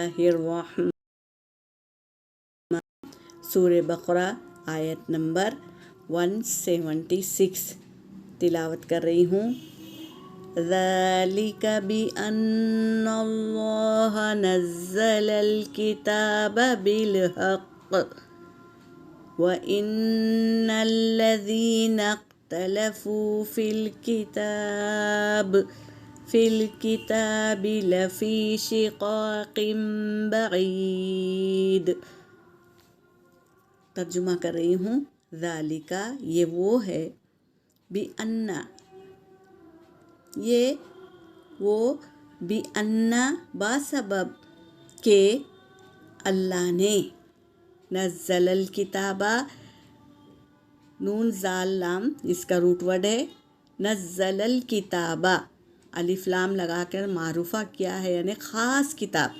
الرحمن سورہ بقرہ آیت نمبر 176 تلاوت کر رہی ہوں۔ ذَلِكَ بِأَنَّ اللَّهَ نَزَّلَ الْكِتَابَ بِالْحَقِّ وَإِنَّ الَّذِينَ اخْتَلَفُوا فِي الْكِتَابِ لَفِي شِقَاقٍ بَعِيدٍ۔ ترجمہ کر رہی ہوں۔ ذَلِكَ یہ وہ ہے، بِأَنَّ یہ وہ، بِأَنَّ باسبب کہ اللہ نے، نزل الکتاب نون زال لام اس کا روٹ ورڈ ہے، نزل الکتاب الف لام لگا کر معروفہ کیا ہے، یعنی خاص کتاب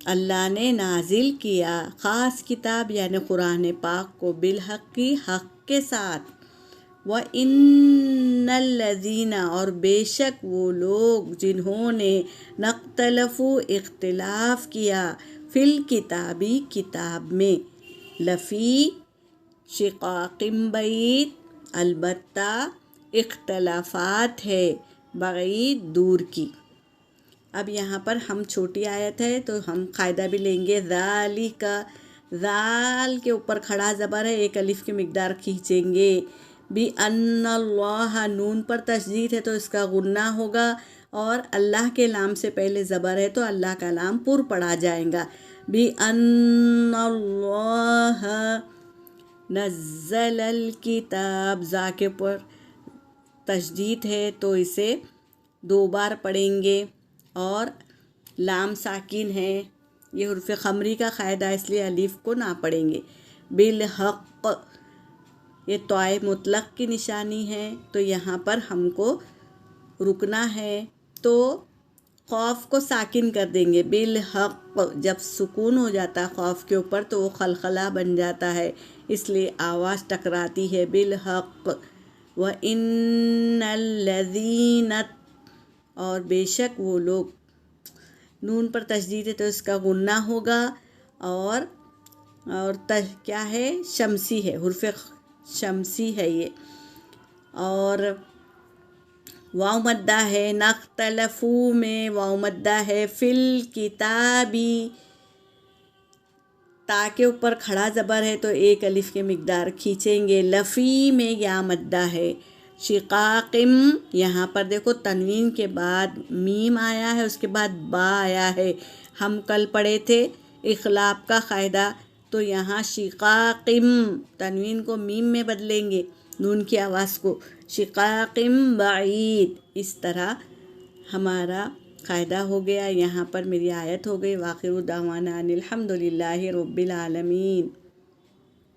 اللہ نے نازل کیا، خاص کتاب یعنی قرآن پاک کو، بالحق حق کے ساتھ، وَإِنَّ الَّذِينَ اور بے شک وہ لوگ جنہوں نے اختلفوا اختلاف کیا، فی الکتاب کتاب میں، لفی شقاق بعید البتہ اختلافات ہے، بعید دور کی۔ اب یہاں پر ہم چھوٹی آیت ہے تو ہم قاعدہ بھی لیں گے۔ ذالک ذال کے اوپر کھڑا زبر ہے، ایک الف کی مقدار کھینچیں گے۔ بِأَنَّ اللَّهَ نون پر تشدید ہے تو اس کا غنہ ہوگا، اور اللہ کے لام سے پہلے زبر ہے تو اللہ کا لام پر پڑا جائے گا۔ بِأَنَّ اللَّهَ نزل الکتاب، زا کے اوپر تشدید ہے تو اسے 2 بار پڑھیں گے، اور لام ساکن ہے، یہ حرف خمری کا قاعدہ اس لیے الف کو نہ پڑھیں گے۔ بالحق یہ طوائے مطلق کی نشانی ہے، تو یہاں پر ہم کو رکنا ہے تو خوف کو ساکن کر دیں گے۔ بالحق جب سکون ہو جاتا ہے خوف کے اوپر تو وہ خلخلہ بن جاتا ہے، اس لیے آواز ٹکراتی ہے۔ بالحق وَإِنَّ الَّذِينَ اور بے شک وہ لوگ، نون پر تشدید ہے تو اس کا غنہ ہوگا، اور کیا ہے، شمسی ہے، حرف شمسی ہے یہ، اور واو مدہ ہے، نختلفو میں واو مدہ ہے، فی الکتابی تا کے اوپر کھڑا زبر ہے تو ایک الف کی مقدار کھینچیں گے، لفی میں یا مدہ ہے، شقاقم یہاں پر دیکھو تنوین کے بعد میم آیا ہے، اس کے بعد با آیا ہے، ہم کل پڑھے تھے اخلاق کا قاعدہ، تو یہاں شقاقم تنوین کو میم میں بدلیں گے، نون کی آواز کو، شقاقم بعید، اس طرح ہمارا قاعدہ ہو گیا۔ یہاں پر میری آیت ہو گئی۔ وآخر دعوانا ان الحمد للہ رب العالمین۔